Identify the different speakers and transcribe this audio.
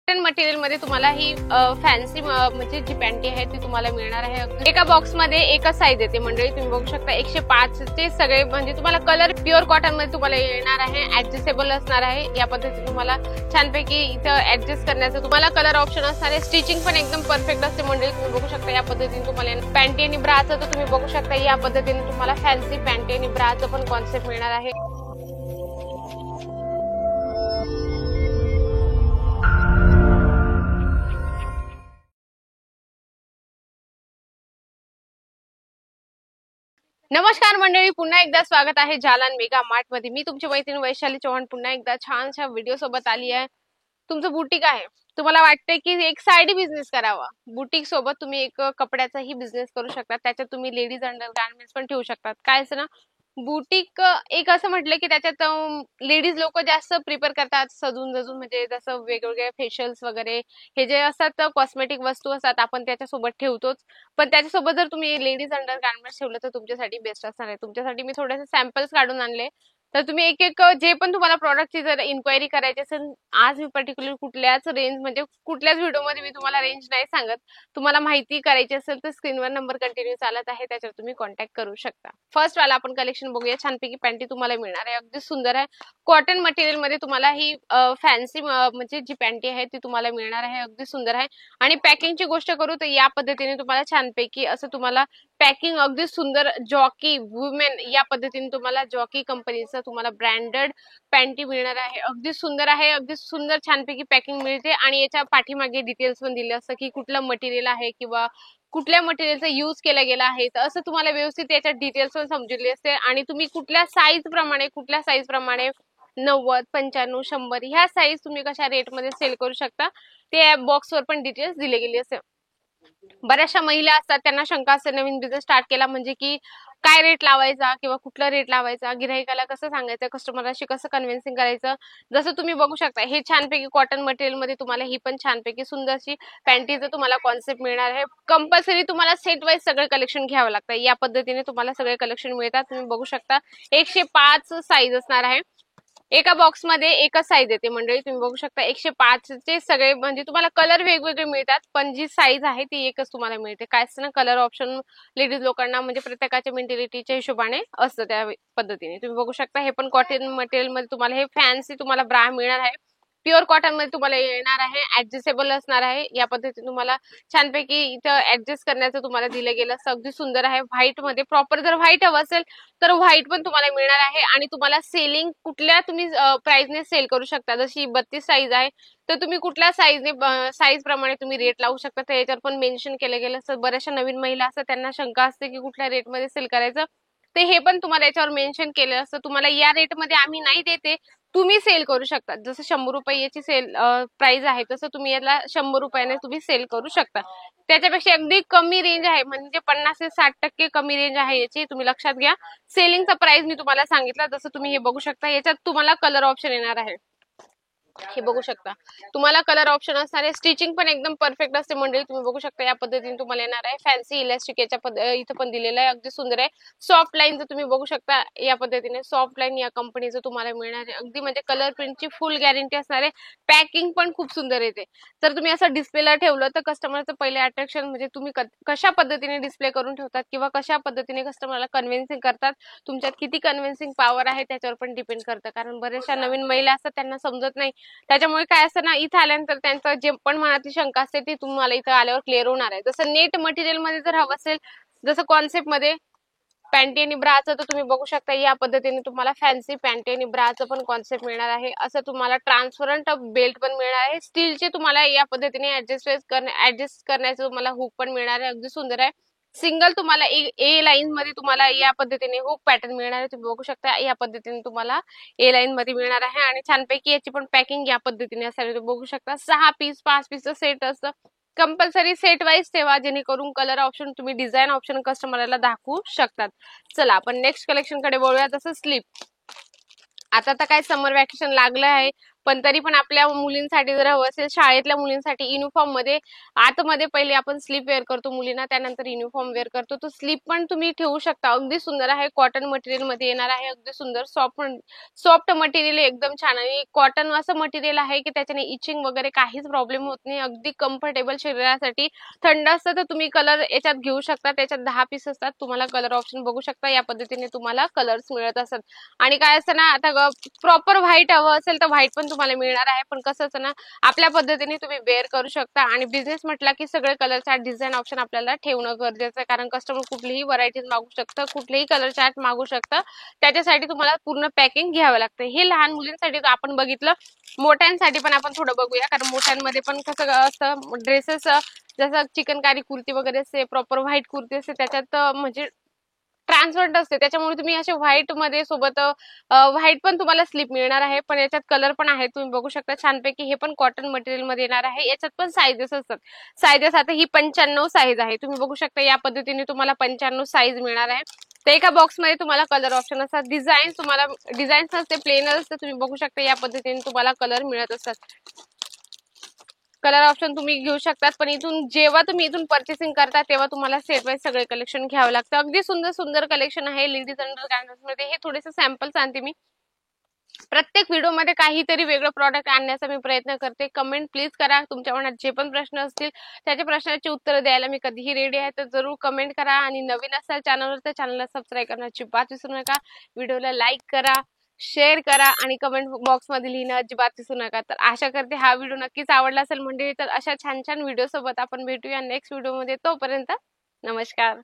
Speaker 1: Cotton material मध्ये तुम्हाला ही fancy म्हणजे जी पॅन्टी आहे ती तुम्हाला मिळणार आहे। एका बॉक्स मध्ये एकच साईज येते मंडळी, तुम्ही बघू शकता 105 चे सगळे म्हणजे तुम्हाला कलर प्युअर कॉटन मध्ये तुम्हाला येणार आहे, ऍडजस्टेबल असणार आहे। या पद्धतीने तुम्हाला छानपैकी इथं ऍडजस्ट करण्याचं तुम्हाला कलर ऑप्शन असणार आहे। स्टिचिंग पण एकदम परफेक्ट असते मंडळी, तुम्ही बघू शकता या पद्धतीने तुम्हाला पॅन्टी आणि ब्राचं तर तुम्ही बघू शकता या पद्धतीने तुम्हाला फॅन्सी पॅन्टी आणि ब्राचं पण कॉन्सेप्ट मिळणार आहे। नमस्कार मंडळी, पुन्हा एकदा स्वागत आहे जालन मेगा मार्ट मध्ये। मी तुमची मैत्रीण वैशाली चव्हाण पुन्हा एकदा छानशा व्हिडिओ सोबत आली आहे। तुमचं बुटीक आहे, तुम्हाला वाटतंय की एक साइड बिझनेस करावा, बुटीक सोबत तुम्ही एक कपड्याचाही बिझनेस करू शकता, त्याच्यात तुम्ही लेडीज अंडर गार्मेंट्स पण ठेवू शकतात। काय असं ना बुटीक एक असं म्हटलं की त्याच्यात लेडीज लोक जास्त प्रिपेअर करतात सजून जजून, म्हणजे जसं वेगवेगळे फेशियल्स वगैरे हे जे असतात कॉस्मेटिक वस्तू असतात आपण त्याच्यासोबत ठेवतोच, पण त्याच्यासोबत जर तुम्ही लेडीज अंडर गार्मेंट्स ठेवलं तर तुमच्यासाठी बेस्ट असणार आहे। तुमच्यासाठी मी थोडेसे सॅम्पल्स काढून आणले, तर तुम्ही एक एक जे पण तुम्हाला प्रॉडक्टची जर इन्क्वायरी करायची असेल, आज मी पर्टिक्युलर कुठल्याच रेंज म्हणजे कुठल्याच व्हिडिओमध्ये मी तुम्हाला रेंज नाही सांगत, तुम्हाला माहिती करायची असेल तर स्क्रीनवर नंबर कंटिन्यू चालत आहे, त्याच्यावर तुम्ही कॉन्टॅक्ट करू शकता। फर्स्ट वाला आपण कलेक्शन बघूया। छानपैकी पॅन्टी तुम्हाला मिळणार आहे, अगदी सुंदर आहे, कॉटन मटेरियल मध्ये तुम्हाला ही फॅन्सी म्हणजे जी पॅन्टी आहे ती तुम्हाला मिळणार आहे, अगदी सुंदर आहे। आणि पॅकिंगची गोष्ट करू तर या पद्धतीने तुम्हाला छानपैकी असं तुम्हाला पॅकिंग अगदी सुंदर जॉकी वुमेन या पद्धतीने तुम्हाला जॉकी कंपनीचं तुम्हाला ब्रँडेड पॅन्टी मिळणार आहे, अगदी सुंदर आहे, अगदी सुंदर छानपैकी पॅकिंग मिळते। आणि याच्या पाठीमागे डिटेल्स पण दिले असतं की कुठलं मटेरियल आहे किंवा कुठल्या मटेरियलचा यूज केला गेला आहे, तर असं तुम्हाला व्यवस्थित याच्यात डिटेल्स पण समजलेली असते। आणि तुम्ही कुठल्या साईज प्रमाणे 90, 95, 100 ह्या साईज तुम्ही कशा रेट मध्ये सेल करू शकता ते बॉक्सवर पण डिटेल्स दिले गेले असते। बऱ्याचशा महिला असतात त्यांना शंका असते नवीन बिझनेस स्टार्ट केला म्हणजे की काय रेट लावायचा किंवा कुठला रेट लावायचा, गिराहिकाला कसं सांगायचं, कस्टमरशी कसं कन्व्हिन्सिंग करायचं। जसं तुम्ही बघू शकता हे छानपैकी कॉटन मटेरियल मध्ये तुम्हाला ही पण छानपैकी सुंदरशी पॅन्टीचं तुम्हाला कॉन्सेप्ट मिळणार आहे। कंपल्सरी तुम्हाला सेट वाईज सगळे कलेक्शन घ्यावं लागतं, या पद्धतीने तुम्हाला सगळे कलेक्शन मिळतात। तुम्ही बघू शकता 105 साईज असणार आहे, एका बॉक्स मध्ये एकच साईज येते मंडळी, तुम्ही बघू शकता 105 चे सगळे म्हणजे तुम्हाला कलर वेगवेगळे मिळतात, पण जी साईज आहे ती एकच तुम्हाला मिळते। काय असतं ना कलर ऑप्शन लेडीज लोकांना म्हणजे प्रत्येकाच्या मेंटॅलिटीच्या हिशोबाने असतं, त्या पद्धतीने तुम्ही बघू शकता। हे पण कॉटन मटेरियल मध्ये तुम्हाला हे फॅन्सी तुम्हाला ब्रा मिळणार आहे, प्युअर कॉटन मध्ये तुम्हाला येणार आहे, ऍडजस्टेबल असणार आहे। या पद्धतीने तुम्हाला छानपैकी इथं ऍडजस्ट करण्याचं तुम्हाला दिलं गेलं, अगदी सुंदर आहे। व्हाईट मध्ये प्रॉपर जर व्हाईट हवं असेल तर व्हाईट पण तुम्हाला मिळणार आहे। आणि तुम्हाला सेलिंग कुठल्या तुम्ही प्राइसने सेल करू शकता, जशी 32 साईज आहे तर तुम्ही कुठल्या साईज प्रमाणे तुम्ही रेट लावू शकता, तर याच्यावर पण मेन्शन केलं गेलं असतं। बऱ्याचशा नवीन महिला असतात त्यांना शंका असते की कुठल्या रेट मध्ये सेल करायचं, ते हे पण तुम्हाला याच्यावर मेन्शन केलं असतं, तुम्हाला या रेट मध्ये आम्ही नाही देते, तुम्ही सेल करू शकता। जसं 100 रुपये याची सेल प्राइस आहे तसं तुम्ही याला 100 रुपयाने तुम्ही सेल करू शकता। त्याच्यापेक्षा अगदी कमी रेंज आहे, म्हणजे 50 ते 60% कमी रेंज आहे याची, तुम्ही लक्षात घ्या। सेलिंगचा प्राइस मी तुम्हाला सांगितला, जसं तुम्ही हे बघू शकता याच्यात तुम्हाला कलर ऑप्शन येणार आहे, हे बघू शकता तुम्हाला कलर ऑप्शन असणार आहे। स्टिचिंग पण एकदम परफेक्ट असते मंडळी, तुम्ही बघू शकता या पद्धतीने तुम्हाला येणार आहे। फॅन्सी इलास्टिक याच्या इथं पण दिलेलं आहे, अगदी सुंदर आहे। सॉफ्ट लाईनचं तुम्ही बघू शकता या पद्धतीने सॉफ्ट लाईन या कंपनीचं तुम्हाला मिळणार आहे, अगदी म्हणजे कलर प्रिंटची फुल गॅरंटी असणार आहे। पॅकिंग पण खूप सुंदर येते, तर तुम्ही असं डिस्प्लेला ठेवलं तर कस्टमरचं पहिले अट्रॅक्शन म्हणजे तुम्ही कशा पद्धतीने डिस्प्ले करून ठेवतात किंवा कशा पद्धतीने कस्टमरला कन्व्हिन्सिंग करतात, तुमच्यात किती कन्व्हिन्सिंग पॉवर आहे त्याच्यावर पण डिपेंड करतं। कारण बऱ्याचशा नवीन महिला असतात त्यांना समजत नाही, त्याच्यामुळे काय असतं ना इथं आल्यानंतर त्यांचं जे पण मनातली शंका असते ती तुम्हाला इथं आल्यावर क्लिअर होणार आहे। जसं नेट मटेरियल मध्ये जर हवं असेल, जसं कॉन्सेप्ट मध्ये पॅन्टी आणि ब्राचं तर तुम्ही बघू शकता या पद्धतीने तुम्हाला फॅन्सी पॅन्टी आणि ब्राचं पण कॉन्सेप्ट मिळणार आहे। असं तुम्हाला ट्रान्सपरंट बेल्ट पण मिळणार आहे, स्टीलचे तुम्हाला या पद्धतीने ऍडजस्ट करण्याचं तुम्हाला हुक पण मिळणार आहे, अगदी सुंदर आहे। सिंगल तुम्हाला ए लाईन मध्ये तुम्हाला या पद्धतीने हुक पॅटर्न मिळणार आहे, तुम्ही बघू शकता या पद्धतीने तुम्हाला ए लाईन मध्ये मिळणार आहे। आणि छानपैकी याची पण पॅकिंग या पद्धतीने असणार, तुम्ही बघू शकता 6 पीस 5 पीसचं सेट असतं, कंपल्सरी सेट वाईज ठेवा जेणेकरून कलर ऑप्शन तुम्ही डिझाईन ऑप्शन कस्टमरला दाखवू शकतात। चला आपण नेक्स्ट कलेक्शन कडे बोलूया। जसं स्लीप, आता तर काय समर वॅकेशन लागलं आहे, पण तरी पण आपल्या मुलींसाठी जर हवं असेल, शाळेतल्या मुलींसाठी युनिफॉर्म मध्ये आतमध्ये पहिले आपण स्लीप वेअर करतो मुलींना, त्यानंतर युनिफॉर्म वेअर करतो. तो स्लीप पण तुम्ही ठेवू शकता. अगदी सुंदर आहे. कॉटन मटेरियल मध्ये येणार आहे. अगदी सुंदर सॉफ्ट मटेरियल एकदम छान आणि कॉटन असं मटेरियल आहे की त्याच्याने इचिंग वगैरे काहीच प्रॉब्लेम होत नाही. अगदी कम्फर्टेबल शरीरासाठी. थंड असतं तर तुम्ही कलर याच्यात घेऊ शकता. त्याच्यात 10 पीस असतात. तुम्हाला कलर ऑप्शन बघू शकता. या पद्धतीने तुम्हाला कलर्स मिळत असतात. आणि काय असतं ना, आता प्रॉपर व्हाईट हवं असेल तर व्हाईट पण तुम्हाला मिळणार आहे. पण कसं असतं ना, आपल्या पद्धतीने तुम्ही वेअर करू शकता. आणि बिझनेस म्हटला की सगळे कलर डिझाईन ऑप्शन आपल्याला ठेवणं गरजेचं आहे. कारण कस्टमर कुठलीही व्हरायटीज मागू शकतं, कुठलेही कलर चार्ट मागू शकतं. त्याच्यासाठी तुम्हाला पूर्ण पॅकिंग घ्यावं लागतं. हे लहान मुलींसाठी तर आपण बघितलं. मोठ्यांसाठी पण आपण थोडं बघूया. कारण मोठ्यांमध्ये पण कसं असतं ड्रेसेस, जसं चिकनकारी कुर्ती वगैरे असते, प्रॉपर व्हाईट कुर्ती असते, त्याच्यात म्हणजे ट्रान्सपरंट असते. त्याच्यामुळे तुम्ही असे व्हाईट मध्ये सोबत व्हाईट पण तुम्हाला स्लीप मिळणार आहे. पण याच्यात कलर पण आहे. तुम्ही बघू शकता छानपैकी. हे पण कॉटन मटेरियल मध्ये येणार आहे. याच्यात पण साईजेस असतात. साईजेस आता ही 95 साईज आहे. तुम्ही बघू शकता या पद्धतीने तुम्हाला 95 साईज मिळणार आहे. तर एका बॉक्स मध्ये तुम्हाला कलर ऑप्शन असतात. डिझाईन तुम्हाला डिझाईन्स असते, प्लेनर असते. तुम्ही बघू शकता या पद्धतीने तुम्हाला कलर मिळत असतात. कलर ऑप्शन तुम्ही घेऊ शकतात. पण इथून जेव्हा तुम्ही इथून पर्चेसिंग करता तेव्हा तुम्हाला सेट वाईज सगळे कलेक्शन घ्यावं लागतं. अगदी सुंदर सुंदर कलेक्शन आहे लेडीज अंडर गार्मेंट्स मध्ये. हे थोडेसे सॅम्पल्स आणते मी. प्रत्येक व्हिडिओमध्ये काहीतरी वेगळं प्रॉडक्ट आणण्याचा मी प्रयत्न करते. कमेंट प्लीज करा. तुमच्या मनात जे पण प्रश्न असतील त्याच्या प्रश्नाची उत्तरं द्यायला मी कधीही रेडी आहे. तर जरूर कमेंट करा. आणि नवीन असाल चॅनलवर तर चॅनलला सबस्क्राईब करण्याची अजिबात विसरू नका. व्हिडिओला लाईक करा, शेअर करा आणि कमेंट बॉक्स मध्ये लिहिणं अजिबात विसरू नका. तर आशा करते हा व्हिडिओ नक्कीच आवडला असेल मंडळी. तर अशा छान छान व्हिडिओ सोबत आपण भेटूया नेक्स्ट व्हिडिओमध्ये. तोपर्यंत नमस्कार.